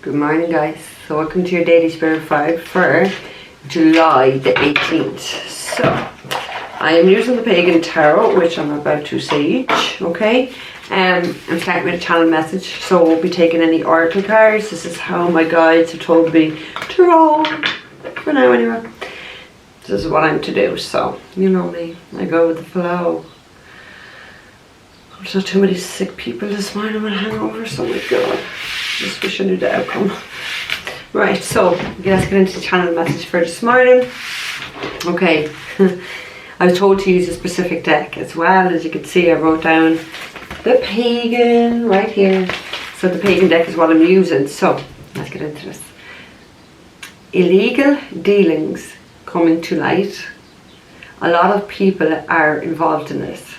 Good morning, guys. So welcome to your daily spirit vibe for July the 18th. So I am using the Pagan Tarot, which I'm about to sage. Okay, I'm starting with a channel message, so I won't be taking any oracle cards. This is how my guides have told me to roll for now anyway. This is what I'm to do, so you know me, I go with the flow. There's not too many sick people this morning with hangovers, oh my god. Just wish I knew the outcome. Right, so let's get into the channel message for this morning. Okay, I was told to use a specific deck as well. As you can see, I wrote down the Pagan right here. So the Pagan deck is what I'm using. So let's get into this. Illegal dealings coming to light. A lot of people are involved in this.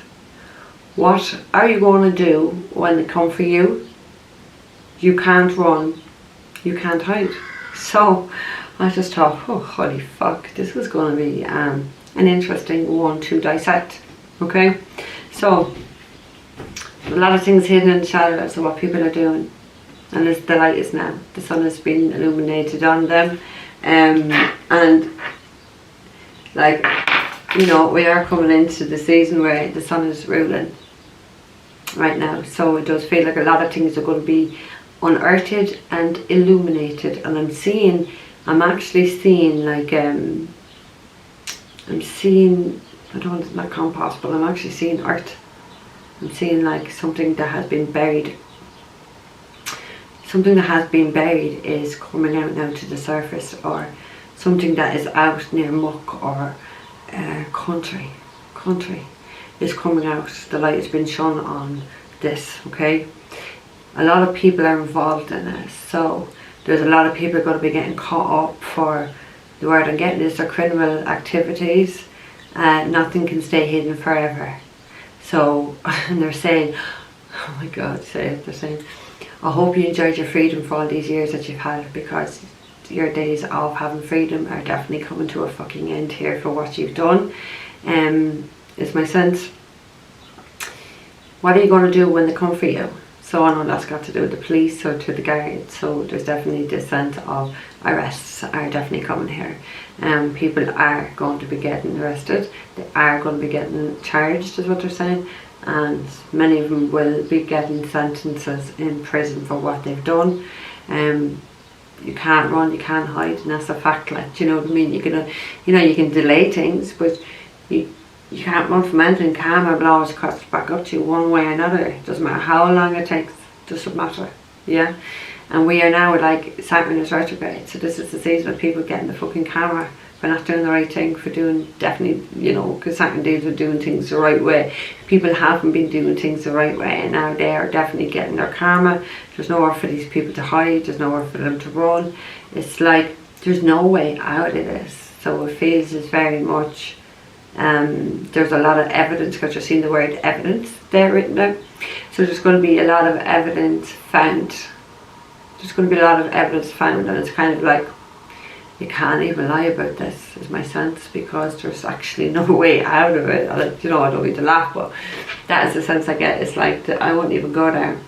What are you going to do when they come for you? You can't run, you can't hide. So I just thought, oh holy fuck, this was going to be an interesting one to dissect. Okay, so a lot of things hidden in the shadows of what people are doing, and as the light is now, the sun has been illuminated on them, and like, you know, we are coming into the season where the sun is ruling right now, so it does feel like a lot of things are going to be unearthed and illuminated. And I'm actually seeing like I'm seeing, I don't want to not compost, but I'm actually seeing earth. I'm seeing like something that has been buried. Something that has been buried is coming out now to the surface, or something that is out near muck or country is coming out. The light has been shone on this, okay? A lot of people are involved in this, so there's a lot of people going to be getting caught up for the word I'm getting is their criminal activities. Nothing can stay hidden forever. So, and they're saying, oh my god, they're saying, I hope you enjoyed your freedom for all these years that you've had, because your days of having freedom are definitely coming to a fucking end here for what you've done. Is my sense. What are you going to do when they come for you? So I know that's got to do with the police or to the guards. So there's definitely this sense of arrests are definitely coming here. People are going to be getting arrested. They are going to be getting charged, is what they're saying. And many of them will be getting sentences in prison for what they've done. You can't run, you can't hide, and that's a fact. Like, do you know what I mean? You can delay things, but you can't run from anything. Karma will always catch back up to you one way or another. It doesn't matter how long it takes, it doesn't matter. Yeah? And we are now like Saturn is retrograde, so this is the season of people getting the fucking karma for not doing the right thing, for doing definitely, you know, because Saturn deals with doing things the right way. People haven't been doing things the right way, and now they are definitely getting their karma. There's nowhere for these people to hide, there's nowhere for them to run. It's like there's no way out of this. So it feels as very much there's a lot of evidence, because you're seeing the word evidence there written down. So there's going to be a lot of evidence found. There's going to be a lot of evidence found, and it's kind of like you can't even lie about this, is my sense, because there's actually no way out of it. You know, I don't mean to laugh, but that is the sense I get. It's like I wouldn't even go there.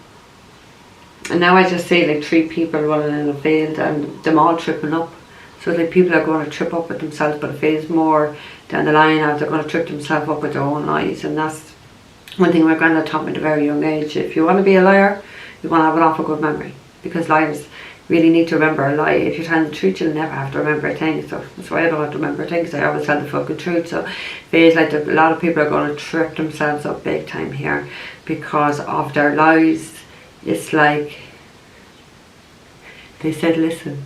And now I just see like 3 people running in a field and them all tripping up. So like people are going to trip up with themselves, but it feels more down the line of they're going to trip themselves up with their own lies. And that's one thing my granddad taught me at a very young age. If you want to be a liar, you want to have an awful good memory, because liars really need to remember a lie. If you're telling the truth, you'll never have to remember a thing. So that's why I don't have to remember things. I always tell the fucking truth. So it feels like a lot of people are going to trip themselves up big time here because of their lies. It's like they said, listen,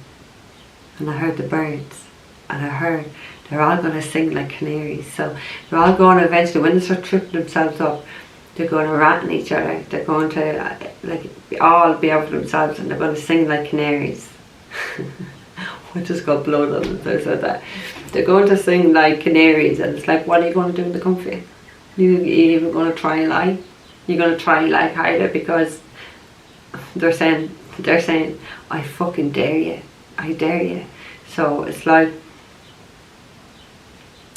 and I heard the birds, and I heard they're all going to sing like canaries. So they're all going to eventually, when they start tripping themselves up, they're going to rattle each other. They're going to like all be out for themselves, and they're going to sing like canaries. I just got blown on it. I said that. They're going to sing like canaries, and it's like, what are you going to do in the comfy? You even going to try and lie? You're going to try and lie harder, because they're saying, I fucking dare you. I dare you. So it's like,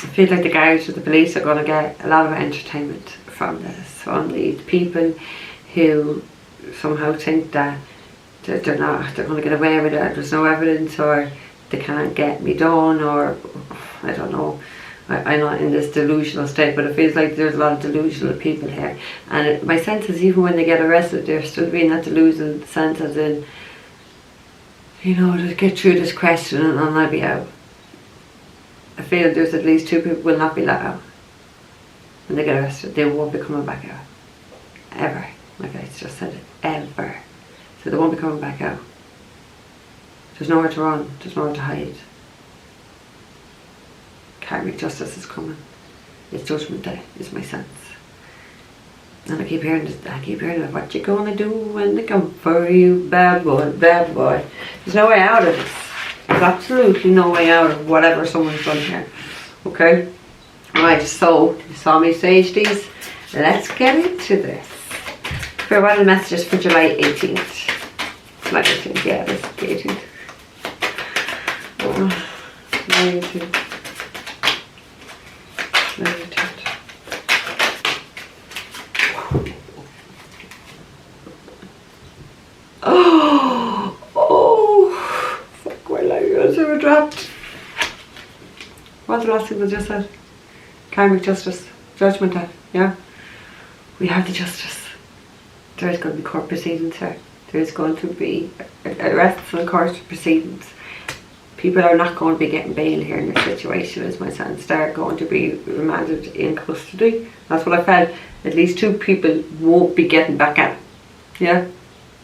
I feel like the guards or the police are going to get a lot of entertainment from this, from these people who somehow think that they're not, they're going to get away with it, there's no evidence, or they can't get me done, or I don't know. I'm not in this delusional state, but it feels like there's a lot of delusional people here. And my sense is, even when they get arrested, they're still being that delusional sense, as in, you know, to get through this question and I'll be out. I feel there's at least 2 people will not be let out when they get arrested. They won't be coming back out. Ever. Like I just said it. Ever. So they won't be coming back out. There's nowhere to run. There's nowhere to hide. Karmic justice is coming. It's Judgment Day, is my sense. And I keep hearing this, what you gonna do when they come for you, bad boy, bad boy. There's no way out of this. There's absolutely no way out of whatever someone's done here. Okay? Right, so you saw me sage these. Let's get into this. Farewell messages for July 18th. July 18th, yeah, this is the 18th. Oh, July 18th. Oh, fuck my life, I were dropped. What's the last thing I just said? Karmic justice, Judgment Day, yeah? We have the justice. There is going to be court proceedings here. There is going to be arrests and court proceedings. People are not going to be getting bail here in this situation, is my sense. They're going to be remanded in custody. That's what I felt. At least 2 people won't be getting back out. Yeah?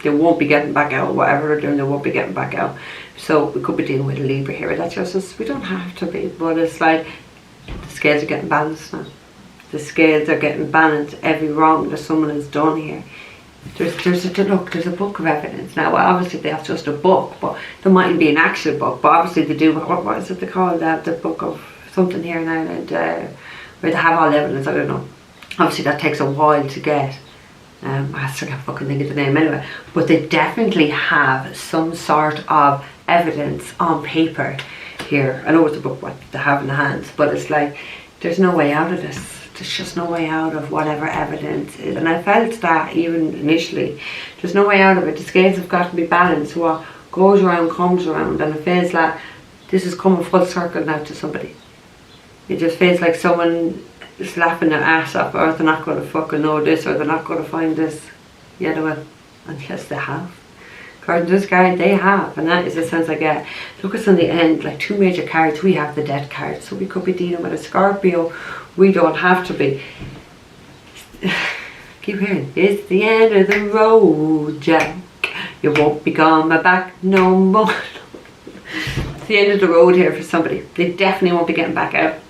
They won't be getting back out. Whatever they're doing, they won't be getting back out. So we could be dealing with a Libra here. That's justice. We don't have to be. But it's like the scales are getting balanced now. The scales are getting balanced. Every wrong that someone has done here. There's a book of evidence now. Well, obviously that's just a book, but there mightn't be an actual book. But obviously they do. What is it they call that? The book of something here in Ireland, where they have all the evidence. I don't know. Obviously that takes a while to get. I still can't fucking think of the name anyway. But they definitely have some sort of evidence on paper here. I know it's a book what they have in the hands, but it's like there's no way out of this. There's just no way out of whatever evidence is. And I felt that even initially. There's no way out of it. The scales have got to be balanced. What goes around comes around. And it feels like this is coming full circle now to somebody. It just feels like someone is laughing their ass off, or they're not going to fucking know this, or they're not going to find this. Yeah, they will. And yes, they have. According to this card, they have. And that is the sense I get. Look, it's on the end, like 2 major cards. We have the Death card. So we could be dealing with a Scorpio. We don't have to be. Keep hearing. It's the end of the road, Jack. You won't be coming back no more. It's the end of the road here for somebody. They definitely won't be getting back out.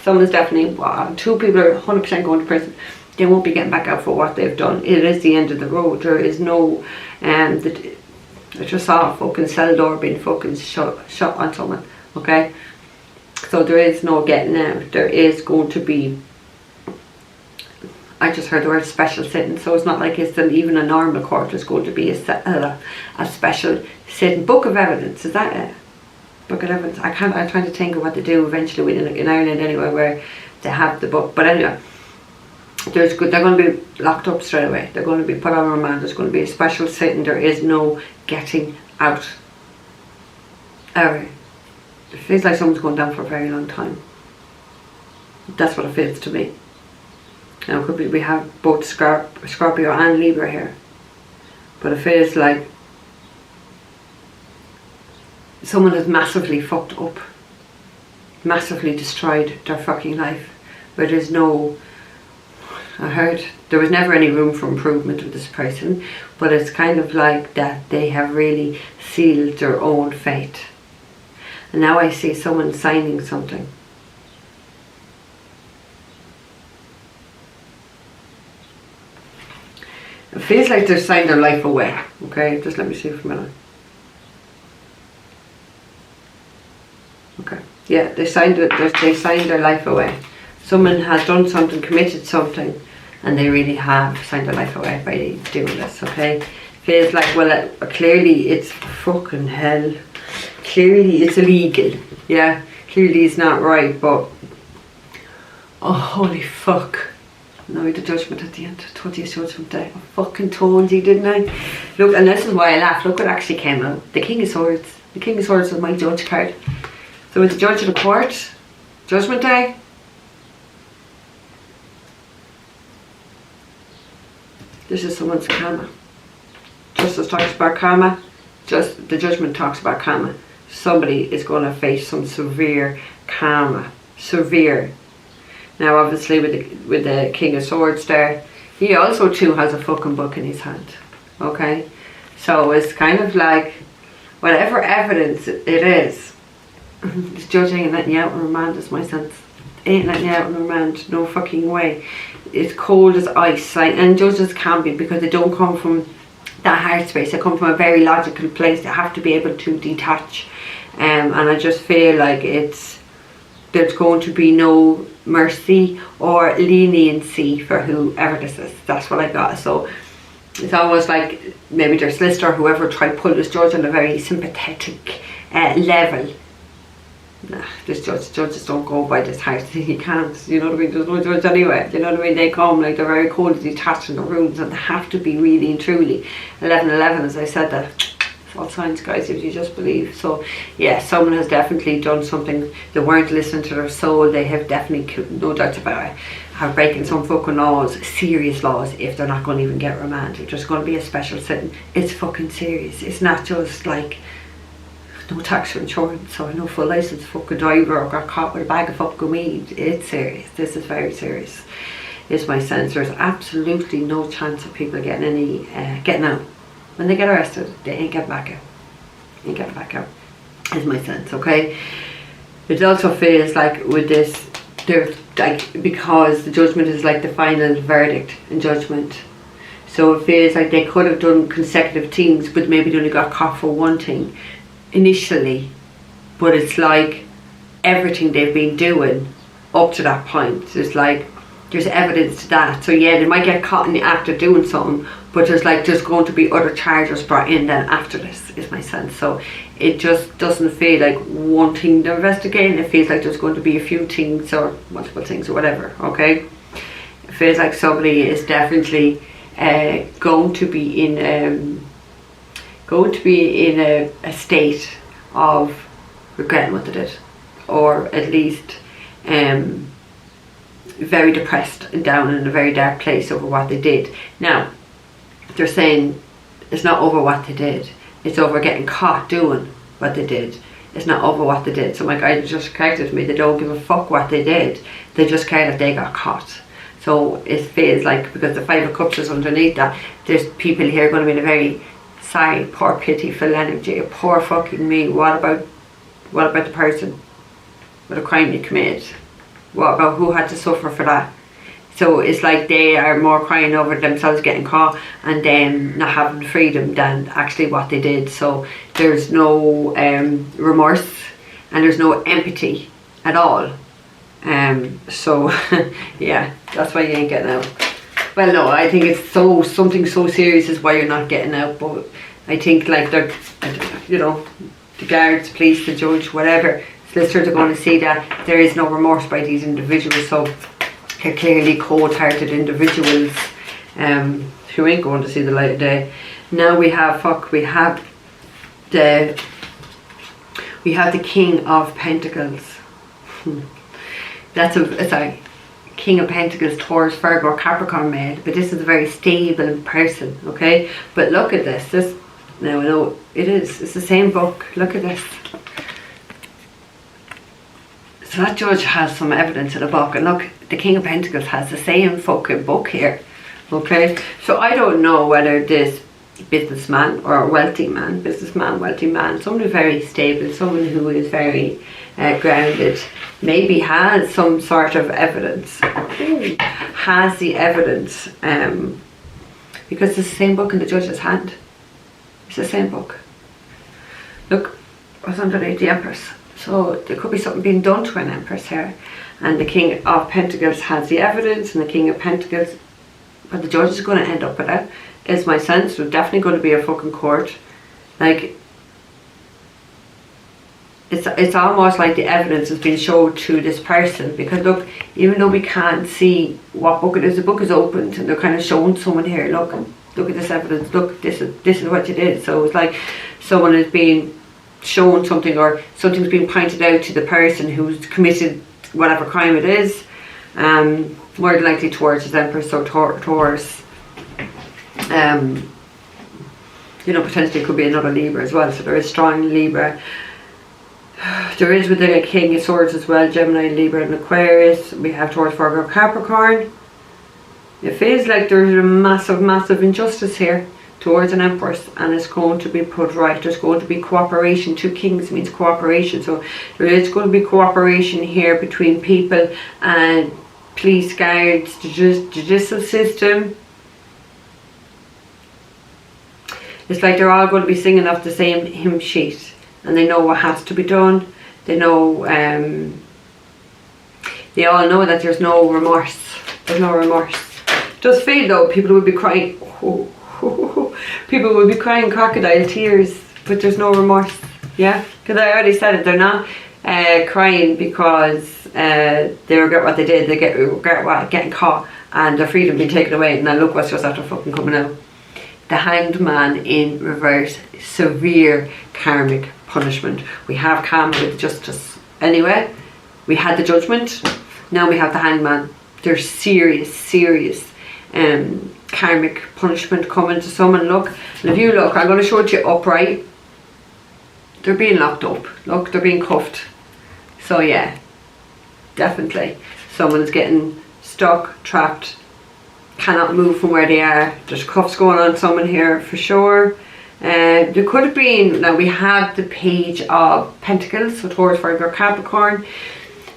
Someone's definitely, 2 people are 100% going to prison. They won't be getting back out for what they've done. It is the end of the road. There is no, I just saw a fucking cell door being fucking shut on someone. Okay? So there is no getting out. There is going to be, I just heard the word special sitting, so it's not like it's even a normal court. There's going to be a special sitting. Book of evidence, is that it? Book of evidence. I'm trying to think of what they do eventually in Ireland anyway, where they have the book. But anyway, they're going to be locked up straight away. They're going to be put on remand. There's going to be a special sitting. There is no getting out. Ever. It feels like someone's going down for a very long time. That's what it feels to me. Now, it could be we have both Scorpio and Libra here. But it feels like someone has massively fucked up. Massively destroyed their fucking life. Where there's no... I heard there was never any room for improvement with this person. But it's kind of like that they have really sealed their own fate. And now I see someone signing something. It feels like they've signed their life away. Okay, just let me see for a minute. Okay, yeah, they signed their life away. Someone has done something, committed something, and they really have signed their life away by doing this. Okay, feels like, well, clearly it's fucking hell. Clearly it's illegal. Yeah, clearly it's not right, but oh, holy fuck. No, the judgment at the end. 20th judgment day. I fucking told you, didn't I? Look, and this is why I laughed. Look what actually came out. The King of Swords. The King of Swords was my judge card. So with the judge of the court, judgment day. This is someone's karma. Justice talks about karma. Just the judgment talks about karma. Somebody is going to face some severe karma. Severe. Now obviously with the King of Swords there, he also too has a fucking book in his hand. Okay? So it's kind of like, whatever evidence it is, this judge ain't letting you out on remand, is my sense. Ain't letting you out on remand, no fucking way. It's cold as ice, like, and judges can be, because they don't come from that heart space. They come from a very logical place. They have to be able to detach. And I just feel like there's going to be no mercy or leniency for whoever this is. That's what I got. So it's almost like maybe their solicitor, whoever, tried to pull this judge on a very sympathetic level. Nah, judges don't go by this heart. He can't, you know what I mean? There's no judge anyway, you know what I mean? They come like they're very cold and detached in the rooms, and they have to be really and truly 11-11, as I said. That it's all signs, guys, if you just believe. So yeah, someone has definitely done something. They weren't listening to their soul. They have definitely, no doubt about it, have breaking some fucking laws, serious laws, if they're not going to even get remanded. If there's going to be a special sitting, it's fucking serious. It's not just like no tax or insurance or no full license fucking driver or got caught with a bag of fucking weed. It's serious. This is very serious. Is my sense. There's absolutely no chance of people getting any getting out. When they get arrested, they ain't getting back out. Ain't getting back out. Is my sense. Okay. It also feels like with this, there's like, because the judgment is like the final verdict and judgment. So it feels like they could have done consecutive things, but maybe they only got caught for one thing initially, but it's like everything they've been doing up to that point, there's evidence to that. So yeah, they might get caught in the act of doing something, but there's going to be other charges brought in then after this, is my sense. So it just doesn't feel like one thing they're investigating. It feels like there's going to be a few things or multiple things or whatever. Okay, it feels like somebody is definitely going to be in a state of regretting what they did, or at least very depressed and down in a very dark place over what they did. Now, they're saying it's not over what they did, it's over getting caught doing what they did. It's not over what they did. So my guide just corrected me, they don't give a fuck what they did, they just care that they got caught. So it feels like, because the Five of Cups is underneath that, there's people here going to be in a very sorry, poor pitiful energy, poor fucking me. What about the person with a crime you committed? What about who had to suffer for that? So it's like they are more crying over themselves getting caught and then not having freedom than actually what they did. So there's no remorse and there's no empathy at all. So yeah, that's why you ain't getting out. Well, no, I think it's something so serious is why you're not getting out. But I think like they're, you know, the guards, police, the judge, whatever, solicitors are going to see that there is no remorse by these individuals. So they're clearly cold-hearted individuals who ain't going to see the light of day. Now we have the King of Pentacles. Sorry. King of Pentacles, Taurus, Virgo, Capricorn male, but this is a very stable person, okay? But look at this. Now I know it's the same book. Look at this. So that judge has some evidence in the book, and look, the King of Pentacles has the same fucking book here, okay? So I don't know whether this businessman or a wealthy man, someone who's very stable, someone who is very grounded, maybe has some sort of evidence, has the evidence, because it's the same book in the judge's hand. It's the same book. Look what's underneath the Empress. So there could be something being done to an Empress here, and the King of Pentacles has the evidence, and the King of Pentacles, but the judge is going to end up with it, is my sense. There's definitely going to be a fucking court. Like, it's almost like the evidence has been shown to this person, because look, even though we can't see what book it is, the book is opened and they're kind of showing someone here, look at this evidence, look, this is what you did. So it's like someone is being shown something, or something's being pointed out to the person who's committed whatever crime it is, more than likely towards his Empress, so Taurus. You know, potentially could be another Libra as well, so there is strong Libra. There is within a King of Swords as well, Gemini, Libra and Aquarius. We have Taurus, Virgo, Capricorn. It feels like there's a massive injustice here towards an Empress, and it's going to be put right. There's going to be cooperation. 2 Kings means cooperation, so there is going to be cooperation here between people and police, guards, the judicial system. It's like they're all going to be singing off the same hymn sheet, and they know what has to be done. They know, they all know that there's no remorse. There's no remorse. Just feel though, people will be crying. People will be crying crocodile tears, but there's no remorse. Yeah, because I already said it. They're not crying because they regret what they did. They regret getting caught and their freedom being taken away. Now look what's just after fucking coming out. The Hanged Man in reverse, severe karmic punishment. We have karma with justice anyway. We had the Judgment, now we have the Hanged Man. There's serious karmic punishment coming to someone. Look, and if you look, I'm going to show it to you upright. They're being locked up. Look, they're being cuffed. So yeah, definitely someone's getting stuck, trapped, cannot move from where they are. There's cuffs going on someone here for sure. There could have been, now we have the Page of Pentacles, so Taurus, Virgo, Capricorn.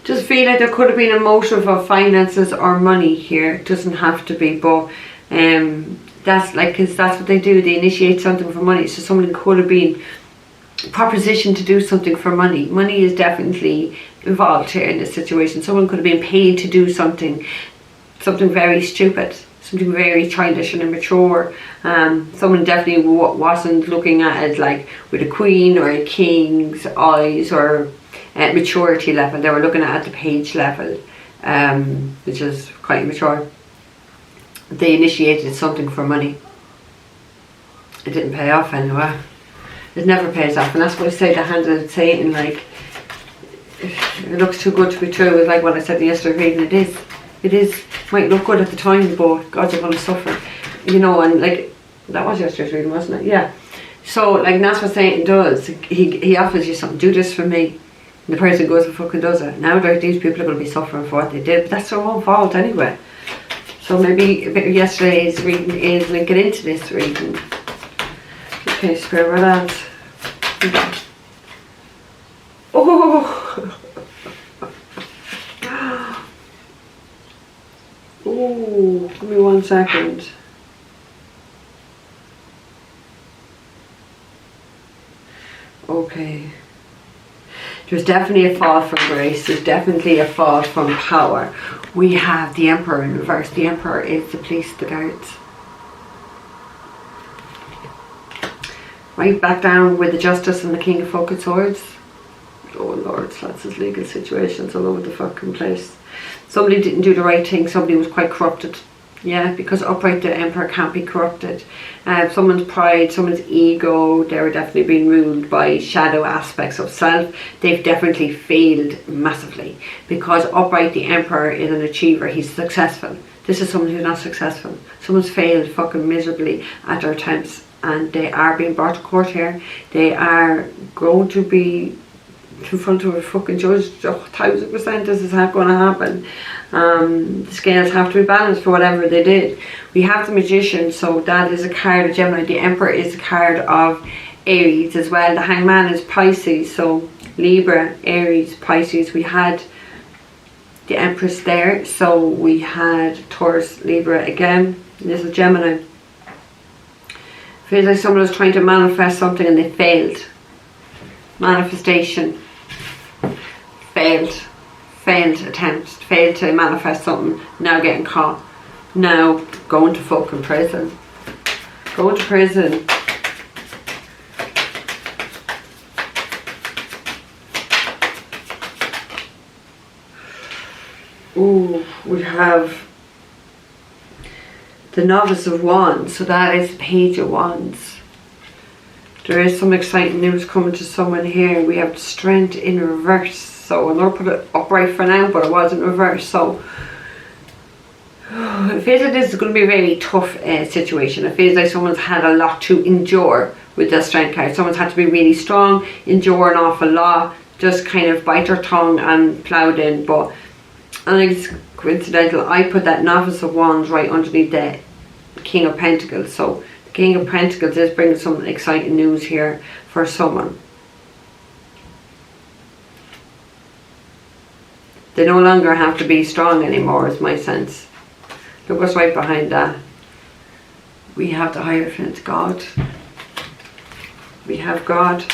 Just feel like there could have been a motive of finances or money here. It doesn't have to be, but that's like, because that's what they do. They initiate something for money. So someone could have been propositioned to do something for money. Money is definitely involved here in this situation. Someone could have been paid to do something very stupid, something very childish and immature. Someone definitely wasn't looking at it like with a queen or a king's eyes or maturity level. They were looking at the Page level, which is quite immature. They initiated something for money. It didn't pay off anyway. It never pays off, and that's why I say the hand of Satan, like, it looks too good to be true. It's like what I said in yesterday's reading. It is, might look good at the time, but God, you're going to suffer, you know. And like, that was yesterday's reading, wasn't it? Yeah. So like, that's what Satan does. He offers you something, do this for me, and the person goes and fucking does it. Now these people are going to be suffering for what they did, but that's their own fault anyway. So maybe a bit of yesterday's reading is linking into this reading. Okay, Spirit, where that? Oh! Oh, give me 1 second. Okay. There's definitely a fall from grace. There's definitely a fall from power. We have the Emperor in reverse. The Emperor is the police, the guards. Right back down with the Justice and the King of fucking Swords. Oh Lord, that's his legal situations all over the fucking place. Somebody didn't do the right thing. Somebody was quite corrupted. Yeah, because upright the Emperor can't be corrupted. Someone's pride, someone's ego, they were definitely being ruled by shadow aspects of self. They've definitely failed massively, because upright the Emperor is an achiever. He's successful. This is someone who's not successful. Someone's failed fucking miserably at their attempts, and they are being brought to court here. They are going to be in front of a fucking judge. 1000% this is going to happen. The scales have to be balanced for whatever they did. We have the Magician, so that is a card of Gemini. The Emperor is a card of Aries as well. The Hangman is Pisces, so Libra, Aries, Pisces. We had the Empress there, so we had Taurus, Libra again. This is Gemini. Feels like someone was trying to manifest something and they failed. Manifestation. Failed attempts, failed to manifest something, now getting caught, now going to fucking prison. Going to prison. Ooh, we have the Novice of Wands, so that is Page of Wands. There is some exciting news coming to someone here. We have Strength in reverse, so I'm going to put it upright for now, but it was in reverse, so it feels like this is going to be a very tough situation. It feels like someone's had a lot to endure with the Strength card. Someone's had to be really strong, endure an awful lot, just kind of bite their tongue and ploughed in. But I think it's coincidental, I put that Novice of Wands right underneath the King of Pentacles. So the King of Pentacles is bringing some exciting news here for someone. They no longer have to be strong anymore, is my sense. Look what's right behind that. We have the Hierophant, God. We have God.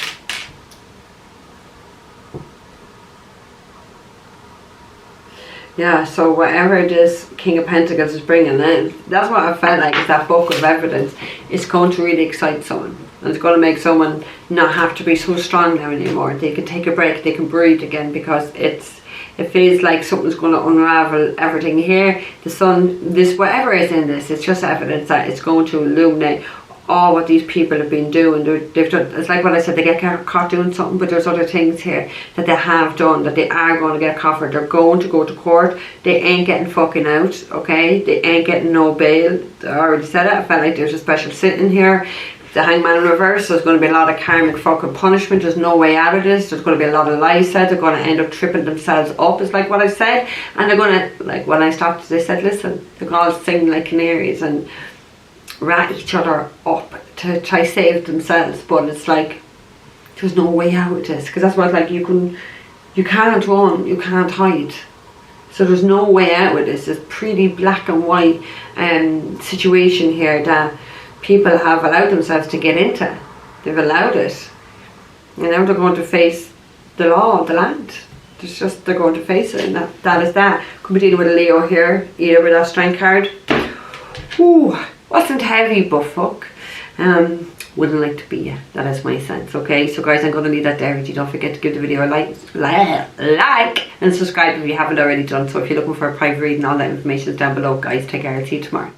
Yeah, so whatever this King of Pentacles is bringing in, that's what I felt like, is that book of evidence. It's going to really excite someone. And it's going to make someone not have to be so strong now anymore. They can take a break, they can breathe again, because it feels like something's going to unravel everything here. The sun, this, whatever is in this, it's just evidence that it's going to illuminate all what these people have been doing. They've done, it's like what I said, they get caught doing something, but there's other things here that they have done, that they are going to get caught for. They're going to go to court. They ain't getting fucking out, okay? They ain't getting no bail. I already said it. I felt like there's a special sitting here. The Hangman in reverse, there's going to be a lot of karmic fucking punishment. There's no way out of this. There's going to be a lot of lies said. They're going to end up tripping themselves up, is like what I said. And they're going to, like when I stopped, they said, listen, they're going to sing like canaries and rat each other up to try save themselves. But it's like, there's no way out of this, because that's what it's like. You can't run, you can't hide. So there's no way out of this. It's pretty black and white situation here that people have allowed themselves to get into. They've allowed it, and now they're going to face the law of the land. It's just, they're going to face it, and that is that. Could be dealing with a Leo here, either with that Strength card. Ooh, wasn't heavy, but fuck. Wouldn't like to be you. That is my sense. Okay, so guys, I'm going to leave that there with you. Don't forget to give the video a like and subscribe if you haven't already done so. If you're looking for a private reading, all that information is down below. Guys, take care. I'll see you tomorrow.